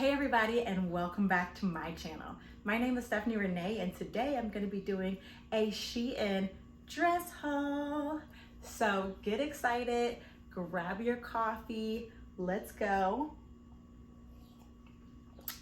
Hey everybody, and welcome back to my channel. My name is Stephanie Renee, and today I'm going to be doing a SHEIN dress haul. So get excited, grab your coffee, let's go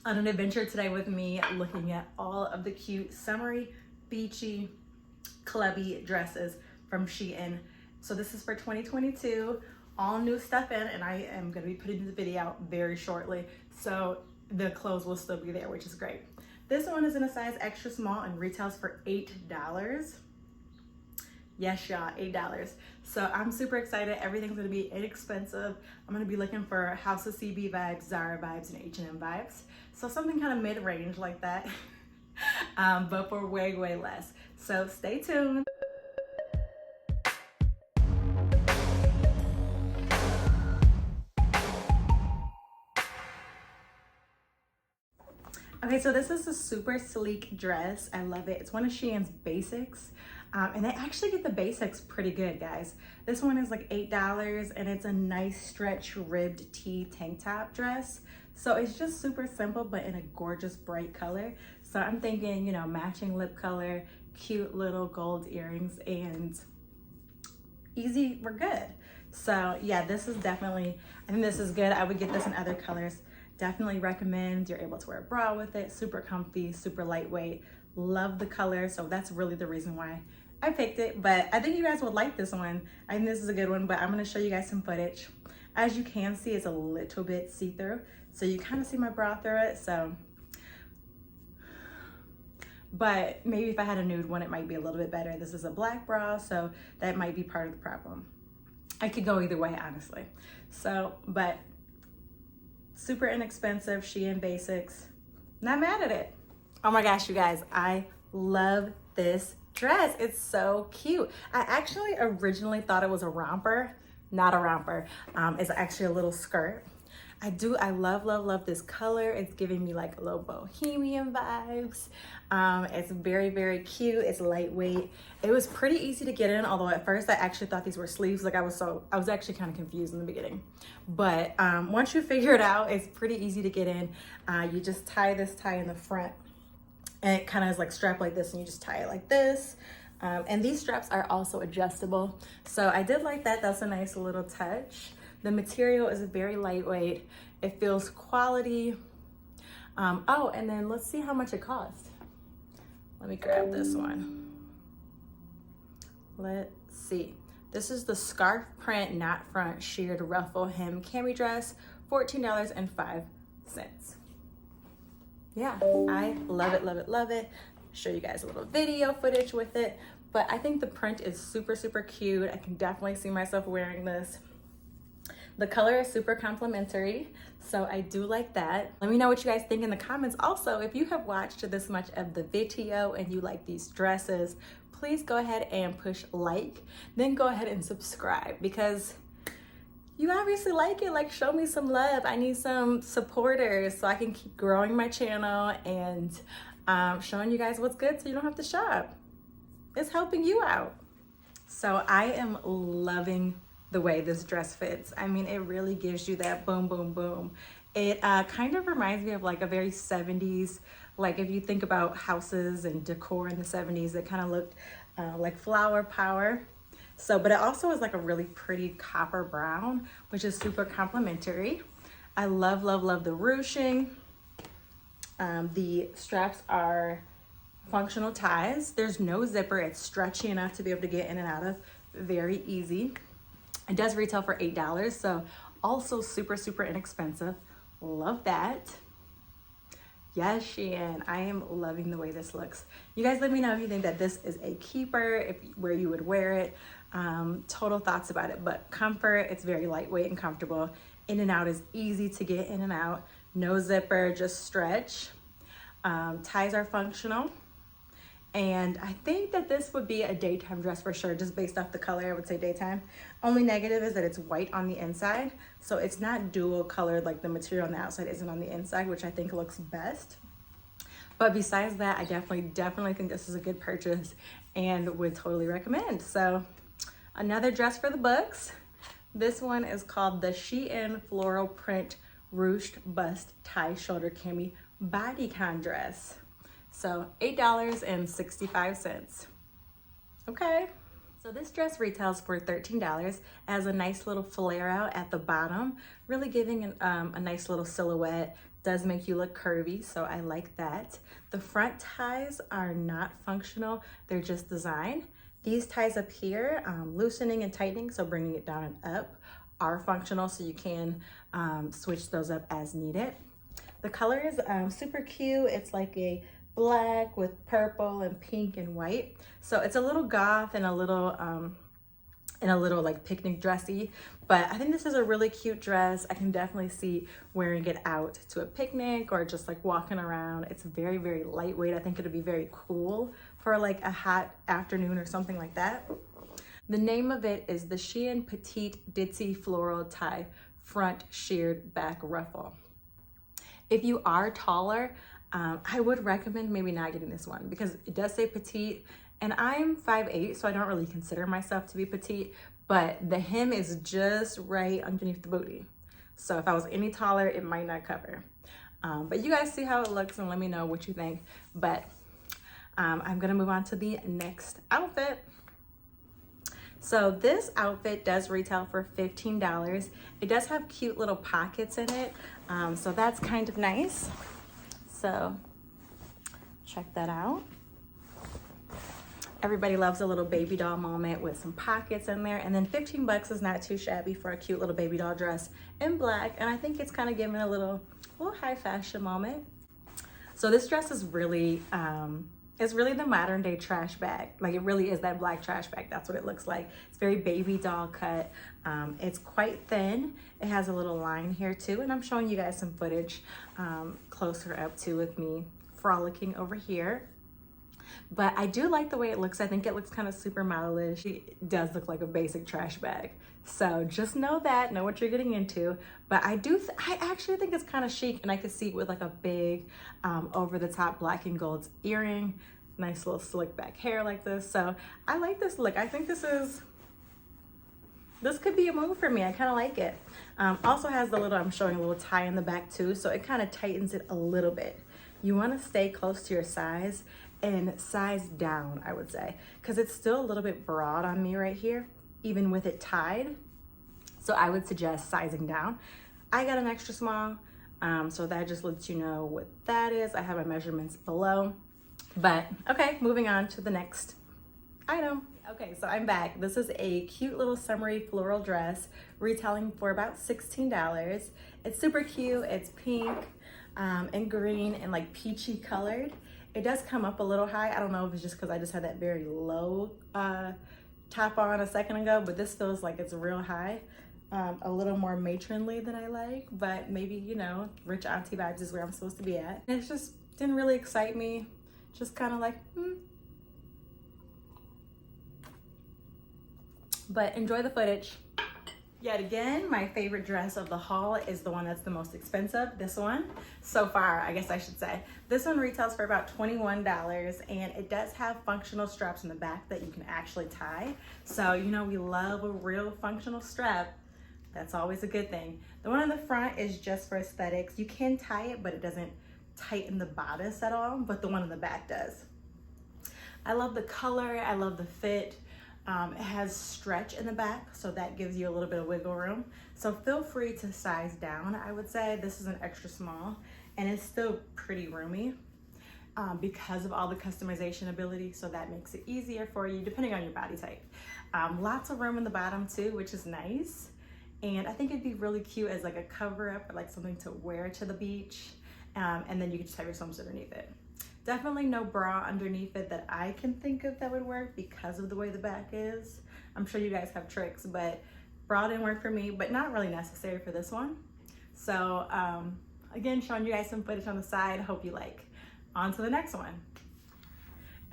on an adventure today with me, looking at all of the cute summery, beachy, clubby dresses from SHEIN. So this is for 2022. All new stuff in, and I am going to be putting the video out very shortly, so the clothes will still be there, which is great. This one is in a size extra small and retails for $8. Yes, y'all, $8. So I'm super excited. Everything's going to be inexpensive. I'm going to be looking for House of CB vibes, Zara vibes, and H&M vibes. So something kind of mid-range like that, but for way, way less. So stay tuned. Okay, so this is a super sleek dress. I love it. It's one of SHEIN's basics. And they actually get the basics pretty good, guys. This one is like $8, and it's a nice stretch ribbed tee tank top dress. So it's just super simple, but in a gorgeous bright color. So I'm thinking, you know, matching lip color, cute little gold earrings, and easy, we're good. So yeah, this is definitely, I think this is good. I would get this in other colors. Definitely recommend. You're able to wear a bra with it. Super comfy, super lightweight. Love the color. So that's really the reason why I picked it. But I think you guys would like this one. I think this is a good one, but I'm going to show you guys some footage. As you can see, it's a little bit see-through. So you kind of see my bra through it. So, but maybe if I had a nude one, it might be a little bit better. This is a black bra, so that might be part of the problem. I could go either way, honestly. So, but super inexpensive, SHEIN basics. Not mad at it. Oh my gosh, you guys, I love this dress. It's so cute. I actually originally thought it was a romper. Not a romper. It's actually a little skirt. I love this color. It's giving me like a little bohemian vibes. It's very, very cute. It's lightweight. It was pretty easy to get in, although at first I actually thought these were sleeves. Like I was actually kind of confused in the beginning. But once you figure it out, it's pretty easy to get in. You just tie this tie in the front, and it kind of is like strapped like this, and you just tie it like this. And these straps are also adjustable. So I did like that. That's a nice little touch. The material is very lightweight. It feels quality. Oh, and then let's see how much it cost. Let me grab this one. Let's see. This is the scarf print, not front, sheared ruffle hem cami dress, $14.05. Yeah, I love it, love it, love it. Show you guys a little video footage with it, but I think the print is super, super cute. I can definitely see myself wearing this. The color is super complimentary, so I do like that. Let me know what you guys think in the comments. Also, if you have watched this much of the video and you like these dresses, please go ahead and push like, then go ahead and subscribe, because you obviously like it. Like, show me some love. I need some supporters so I can keep growing my channel and showing you guys what's good so you don't have to shop. It's helping you out. So I am loving the way this dress fits. I mean, it really gives you that boom, boom, boom. It kind of reminds me of like a very 70s, like if you think about houses and decor in the 70s, it kind of looked like flower power. So, but it also is like a really pretty copper brown, which is super complimentary. I love, love, love the ruching. The straps are functional ties. There's no zipper. It's stretchy enough to be able to get in and out of. Very easy. It does retail for $8, so also super, super inexpensive. Love that. Yes, SHEIN. I am loving the way this looks. You guys let me know if you think that this is a keeper, where you would wear it. Total thoughts about it, but comfort, it's very lightweight and comfortable. In and out is easy to get in and out. No zipper, just stretch. Ties are functional. And I think that this would be a daytime dress for sure, just based off the color. I would say daytime. Only negative is that it's white on the inside, so it's not dual colored, like the material on the outside isn't on the inside, which I think looks best. But besides that, I definitely think this is a good purchase and would totally recommend. So another dress for the books. This one is called the SHEIN Floral Print ruched bust tie shoulder cami bodycon dress. So $8.65. Okay. So this dress retails for $13. Has a nice little flare out at the bottom, really giving a nice little silhouette. Does make you look curvy, so I like that. The front ties are not functional, they're just design. These ties up here, loosening and tightening, so bringing it down and up, are functional, so you can switch those up as needed. The color is super cute. It's like a black with purple and pink and white. So it's a little goth and a little like picnic dressy, but I think this is a really cute dress. I can definitely see wearing it out to a picnic or just like walking around. It's very, very lightweight. I think it'll be very cool for like a hot afternoon or something like that. The name of it is the SHEIN Petite Ditsy Floral Tie Front Sheared Back Ruffle. If you are taller, I would recommend maybe not getting this one because it does say petite, and I'm 5'8", so I don't really consider myself to be petite, but the hem is just right underneath the booty. So if I was any taller, it might not cover. But you guys see how it looks and let me know what you think. But I'm gonna move on to the next outfit. So this outfit does retail for $15. It does have cute little pockets in it, so that's kind of nice. So check that out. Everybody loves a little baby doll moment with some pockets in there, and then 15 bucks is not too shabby for a cute little baby doll dress in black, and I think it's kind of giving a little high fashion moment. So this dress is really it's really the modern day trash bag. Like, it really is that black trash bag. That's what it looks like. It's very baby doll cut. It's quite thin. It has a little line here too, and I'm showing you guys some footage closer up to with me frolicking over here. But I do like the way it looks. I think it looks kind of super modelish. It does look like a basic trash bag. So just know that, know what you're getting into. But I actually think it's kind of chic, and I could see it with like a big over the top black and gold earring, nice little slick back hair like this. So I like this look. I think this could be a move for me. I kind of like it. Also has the little, I'm showing a little tie in the back too, so it kind of tightens it a little bit. You want to stay close to your size and size down, I would say, because it's still a little bit broad on me right here, even with it tied. So I would suggest sizing down. I got an extra small, so that just lets you know what that is. I have my measurements below. But okay, moving on to the next item. Okay, so I'm back. This is a cute little summery floral dress retailing for about $16. It's super cute. It's pink and green and like peachy colored. It does come up a little high. I don't know if it's just because I just had that very low top on a second ago, but this feels like it's real high. A little more matronly than I like, but maybe, you know, rich auntie vibes is where I'm supposed to be at. It just didn't really excite me. Just kind of like, But enjoy the footage. Yet again, my favorite dress of the haul is the one that's the most expensive, this one. So far, I guess I should say. This one retails for about $21, and it does have functional straps in the back that you can actually tie. So, you know, we love a real functional strap. That's always a good thing. The one in the front is just for aesthetics. You can tie it, but it doesn't tighten the bodice at all, but the one in the back does. I love the color, I love the fit. It has stretch in the back, so that gives you a little bit of wiggle room. So feel free to size down. I would say this is an extra small, and it's still pretty roomy because of all the customization ability, so that makes it easier for you depending on your body type. Lots of room in the bottom too, which is nice. And I think it'd be really cute as like a cover up or like something to wear to the beach. And then you can just have your swimsuit underneath it. Definitely no bra underneath it that I can think of that would work because of the way the back is. I'm sure you guys have tricks, but bra didn't work for me, but not really necessary for this one. So again, showing you guys some footage on the side. Hope you like. On to the next one.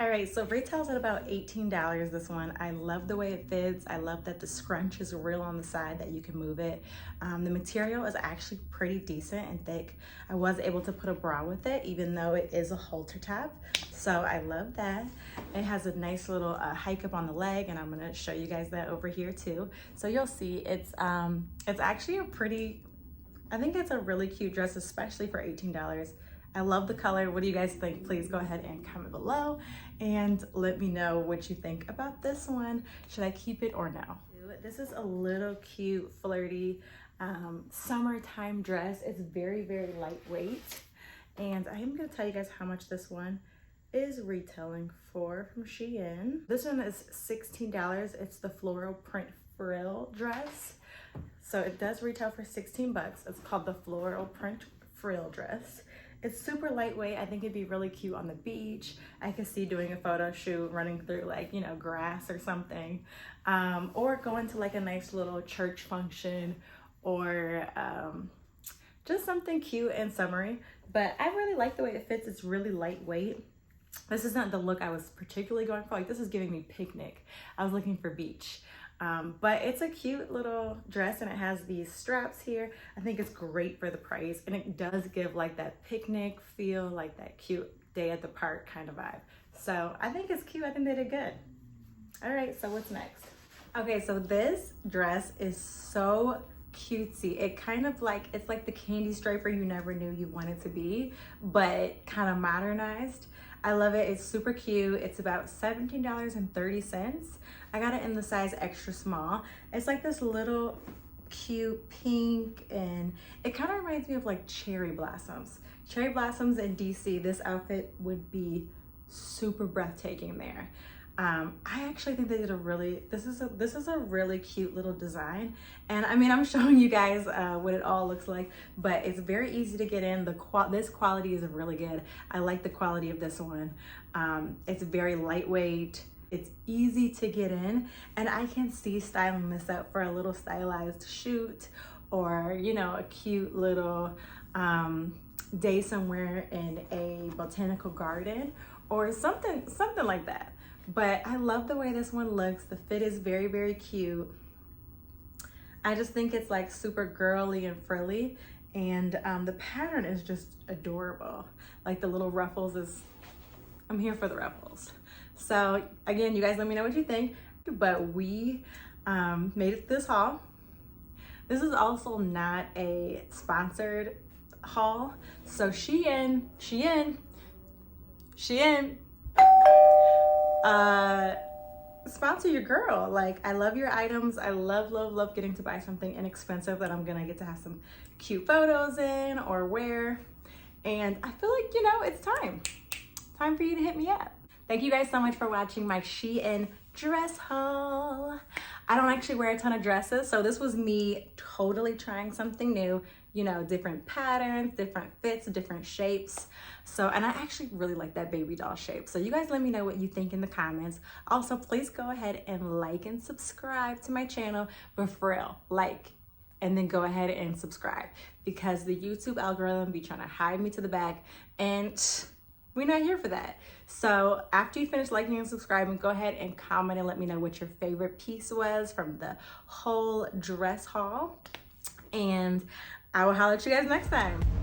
All right, so retail's at about $18, this one. I love the way it fits. I love that the scrunch is real on the side, that you can move it. The material is actually pretty decent and thick. I was able to put a bra with it, even though it is a halter top. So I love that. It has a nice little hike up on the leg, and I'm gonna show you guys that over here too. So you'll see it's actually a pretty I think it's a really cute dress, especially for $18. I love the color. What do you guys think? Please go ahead and comment below and let me know what you think about this one. Should I keep it or no? This is a little cute, flirty summertime dress. It's very, very lightweight. And I am gonna tell you guys how much this one is retailing for from SHEIN. This one is $16. It's the floral print frill dress. So it does retail for 16 bucks. It's called the floral print frill dress. It's super lightweight. I think it'd be really cute on the beach. I could see doing a photo shoot, running through like, you know, grass or something. Or going to like a nice little church function or just something cute and summery. But I really like the way it fits. It's really lightweight. This is not the look I was particularly going for. Like, this is giving me picnic. I was looking for beach. But it's a cute little dress and it has these straps here. I think it's great for the price, and it does give like that picnic feel, like that cute day at the park kind of vibe. So I think it's cute. I think they did good. All right, so what's next? Okay, so this dress is so cutesy. It kind of like, it's like the candy striper you never knew you wanted to be, but kind of modernized. I love it. It's super cute. It's about $17.30. I got it in the size extra small. It's like this little cute pink, and it kind of reminds me of like cherry blossoms. Cherry blossoms in DC. This outfit would be super breathtaking there. I actually think they did a really, this is a really cute little design. And I mean, I'm showing you guys what it all looks like, but it's very easy to get in. This quality is really good. I like the quality of this one. It's very lightweight. It's easy to get in, and I can see styling this up for a little stylized shoot, or, you know, a cute little day somewhere in a botanical garden or something like that. But I love the way this one looks. The fit is very, very cute. I just think it's like super girly and frilly, and the pattern is just adorable. Like the little ruffles I'm here for the ruffles. So again, you guys let me know what you think. But we made it to this haul. This is also not a sponsored haul. So SHEIN, sponsor your girl. Like, I love your items. I love getting to buy something inexpensive that I'm gonna get to have some cute photos in or wear. And I feel like, you know, it's time for you to hit me up. Thank you guys so much for watching my SHEIN dress haul. I don't actually wear a ton of dresses, so this was me totally trying something new, you know, different patterns, different fits, different shapes. So, and I actually really like that baby doll shape. So you guys let me know what you think in the comments. Also, please go ahead and like and subscribe to my channel for Frill. Like, and then go ahead and subscribe, because the YouTube algorithm be trying to hide me to the back, and we're not here for that. So after you finish liking and subscribing, go ahead and comment and let me know what your favorite piece was from the whole dress haul. And I will holler at you guys next time.